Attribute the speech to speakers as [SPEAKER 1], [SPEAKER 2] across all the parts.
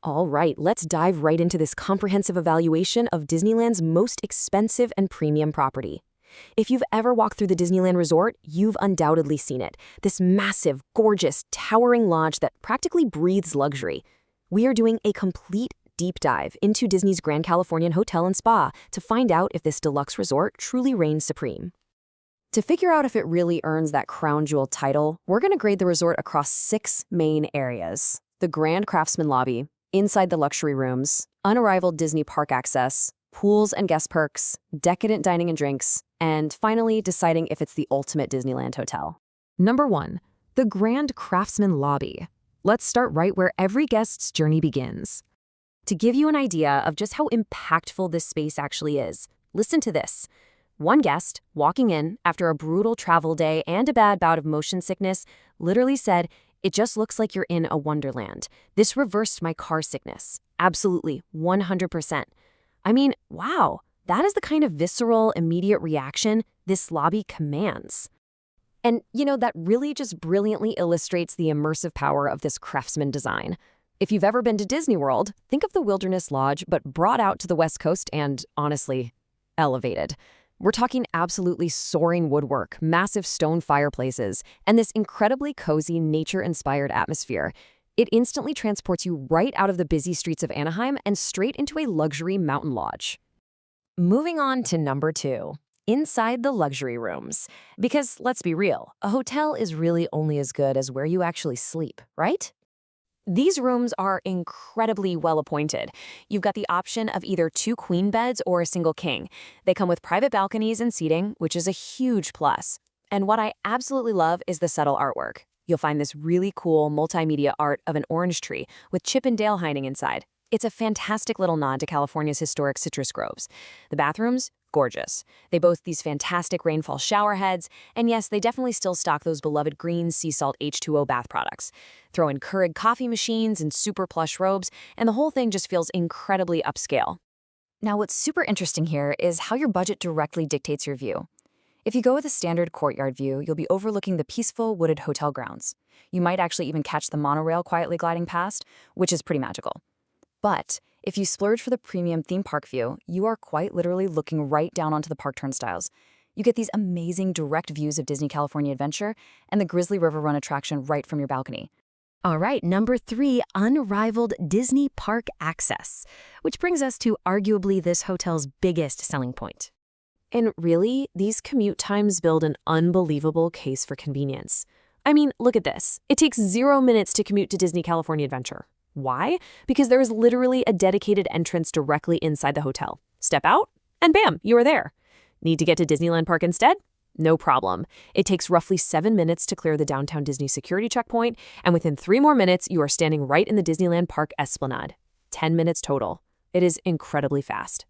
[SPEAKER 1] All right, let's dive right into this comprehensive evaluation of Disneyland's most expensive and premium property. If you've ever walked through the Disneyland Resort, you've undoubtedly seen it. This massive, gorgeous, towering lodge that practically breathes luxury. We are doing a complete deep dive into Disney's Grand Californian Hotel and Spa to find out if this deluxe resort truly reigns supreme. To figure out if it really earns that crown jewel title, we're going to grade the resort across 6 main areas: the Grand Craftsman Lobby, inside the luxury rooms, unrivaled Disney park access, pools and guest perks, decadent dining and drinks, and finally deciding if it's the ultimate Disneyland hotel. Number 1, the Grand Craftsman Lobby. Let's start right where every guest's journey begins. To give you an idea of just how impactful this space actually is, listen to this. One guest, walking in after a brutal travel day and a bad bout of motion sickness, literally said, "It just looks like you're in a wonderland. This reversed my car sickness." Absolutely, 100%. I mean, wow, that is the kind of visceral, immediate reaction this lobby commands. And, that really just brilliantly illustrates the immersive power of this craftsman design. If you've ever been to Disney World, think of the Wilderness Lodge, but brought out to the West Coast and, honestly, elevated. We're talking absolutely soaring woodwork, massive stone fireplaces, and this incredibly cozy, nature-inspired atmosphere. It instantly transports you right out of the busy streets of Anaheim and straight into a luxury mountain lodge. Moving on to number 2, inside the luxury rooms. Because let's be real, a hotel is really only as good as where you actually sleep, right? These rooms are incredibly well appointed. You've got the option of either 2 queen beds or a single king. They come with private balconies and seating, which is a huge plus. And what I absolutely love is the subtle artwork. You'll find this really cool multimedia art of an orange tree with Chip and Dale hiding inside. It's a fantastic little nod to California's historic citrus groves. The bathrooms, gorgeous. They boast these fantastic rainfall shower heads, and yes, they definitely still stock those beloved green sea salt H2O bath products. Throw in Keurig coffee machines and super plush robes, and the whole thing just feels incredibly upscale. Now, what's super interesting here is how your budget directly dictates your view. If you go with a standard courtyard view, you'll be overlooking the peaceful wooded hotel grounds. You might actually even catch the monorail quietly gliding past, which is pretty magical. But if you splurge for the premium theme park view, you are quite literally looking right down onto the park turnstiles. You get these amazing direct views of Disney California Adventure and the Grizzly River Run attraction right from your balcony. All right, number 3, unrivaled Disney park access, which brings us to arguably this hotel's biggest selling point. And really, these commute times build an unbelievable case for convenience. I mean, look at this. It takes 0 minutes to commute to Disney California Adventure. Why? Because there is literally a dedicated entrance directly inside the hotel. Step out, and bam, you are there. Need to get to Disneyland Park instead? No problem. It takes roughly 7 minutes to clear the downtown Disney security checkpoint, and within 3 more minutes, you are standing right in the Disneyland Park Esplanade. 10 minutes total. It is incredibly fast.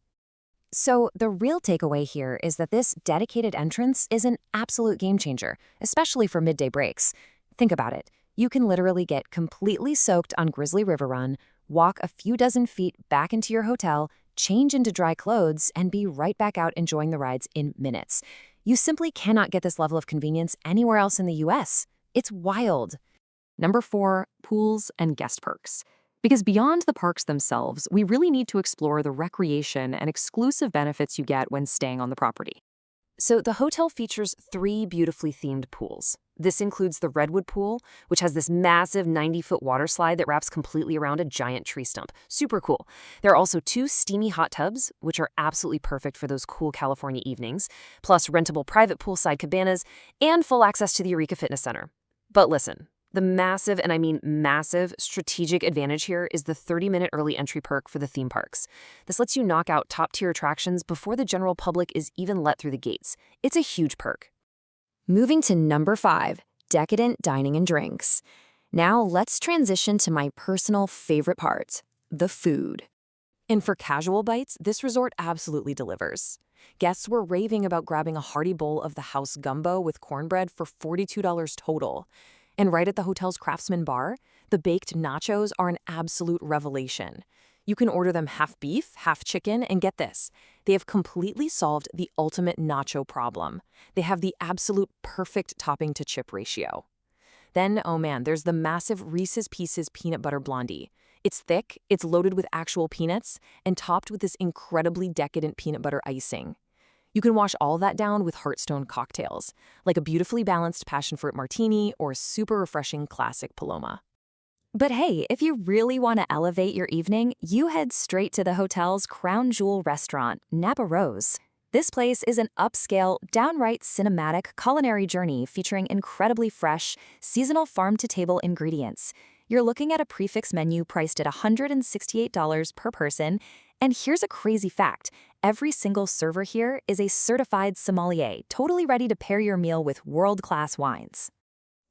[SPEAKER 1] So the real takeaway here is that this dedicated entrance is an absolute game changer, especially for midday breaks. Think about it. You can literally get completely soaked on Grizzly River Run, walk a few dozen feet back into your hotel, change into dry clothes, and be right back out enjoying the rides in minutes. You simply cannot get this level of convenience anywhere else in the US. It's wild. Number 4, pools and guest perks. Because beyond the parks themselves, we really need to explore the recreation and exclusive benefits you get when staying on the property. So the hotel features 3 beautifully themed pools. This includes the Redwood Pool, which has this massive 90-foot water slide that wraps completely around a giant tree stump. Super cool. There are also 2 steamy hot tubs, which are absolutely perfect for those cool California evenings, plus rentable private poolside cabanas, and full access to the Eureka Fitness Center. But listen, the massive, and I mean massive, strategic advantage here is the 30-minute early entry perk for the theme parks. This lets you knock out top-tier attractions before the general public is even let through the gates. It's a huge perk. Moving to number 5, decadent dining and drinks. Now let's transition to my personal favorite part, the food. And for casual bites, this resort absolutely delivers. Guests were raving about grabbing a hearty bowl of the house gumbo with cornbread for $42 total. And right at the hotel's Craftsman bar, the baked nachos are an absolute revelation. You can order them half beef, half chicken, and get this. They have completely solved the ultimate nacho problem. They have the absolute perfect topping to chip ratio. Then, oh man, there's the massive Reese's Pieces Peanut Butter Blondie. It's thick, it's loaded with actual peanuts, and topped with this incredibly decadent peanut butter icing. You can wash all that down with Hearthstone cocktails, like a beautifully balanced passion fruit martini or a super refreshing classic Paloma.
[SPEAKER 2] But hey, if you really want to elevate your evening, you head straight to the hotel's crown jewel restaurant, Napa Rose. This place is an upscale, downright cinematic culinary journey featuring incredibly fresh, seasonal farm-to-table ingredients. You're looking at a prix fixe menu priced at $168 per person, and here's a crazy fact. Every single server here is a certified sommelier, totally ready to pair your meal with world-class wines.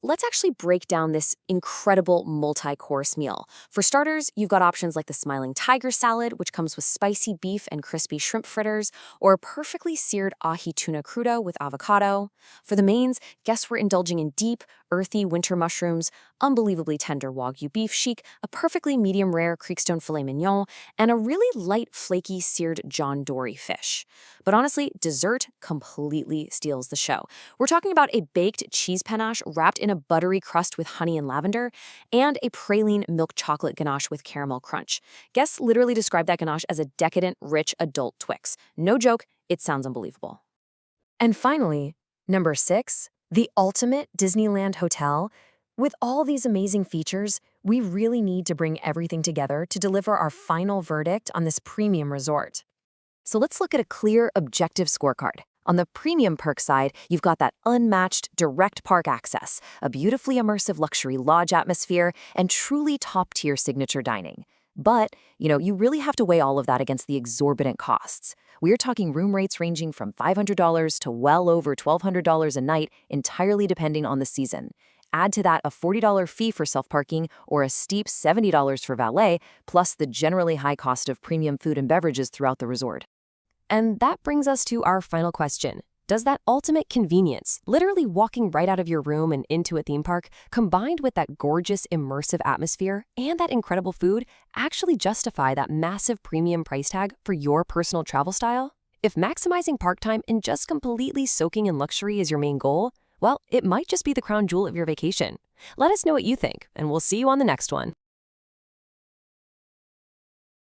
[SPEAKER 1] Let's actually break down this incredible multi-course meal. For starters, you've got options like the Smiling Tiger Salad, which comes with spicy beef and crispy shrimp fritters, or a perfectly seared ahi tuna crudo with avocado. For the mains, guests were indulging in deep, earthy winter mushrooms, unbelievably tender Wagyu beef chic, a perfectly medium-rare Creekstone filet mignon, and a really light, flaky seared John Dory fish. But honestly, dessert completely steals the show. We're talking about a baked cheese panache wrapped in a buttery crust with honey and lavender, and a praline milk chocolate ganache with caramel crunch. Guests literally describe that ganache as a decadent, rich adult Twix. No joke, it sounds unbelievable. And finally, number 6, the ultimate Disneyland hotel. With all these amazing features, we really need to bring everything together to deliver our final verdict on this premium resort. So let's look at a clear, objective scorecard. On the premium perk side, you've got that unmatched direct park access, a beautifully immersive luxury lodge atmosphere, and truly top-tier signature dining. But, you really have to weigh all of that against the exorbitant costs. We're talking room rates ranging from $500 to well over $1,200 a night, entirely depending on the season. Add to that a $40 fee for self-parking or a steep $70 for valet, plus the generally high cost of premium food and beverages throughout the resort. And that brings us to our final question. Does that ultimate convenience, literally walking right out of your room and into a theme park, combined with that gorgeous immersive atmosphere and that incredible food, actually justify that massive premium price tag for your personal travel style? If maximizing park time and just completely soaking in luxury is your main goal, well, it might just be the crown jewel of your vacation. Let us know what you think, and we'll see you on the next one.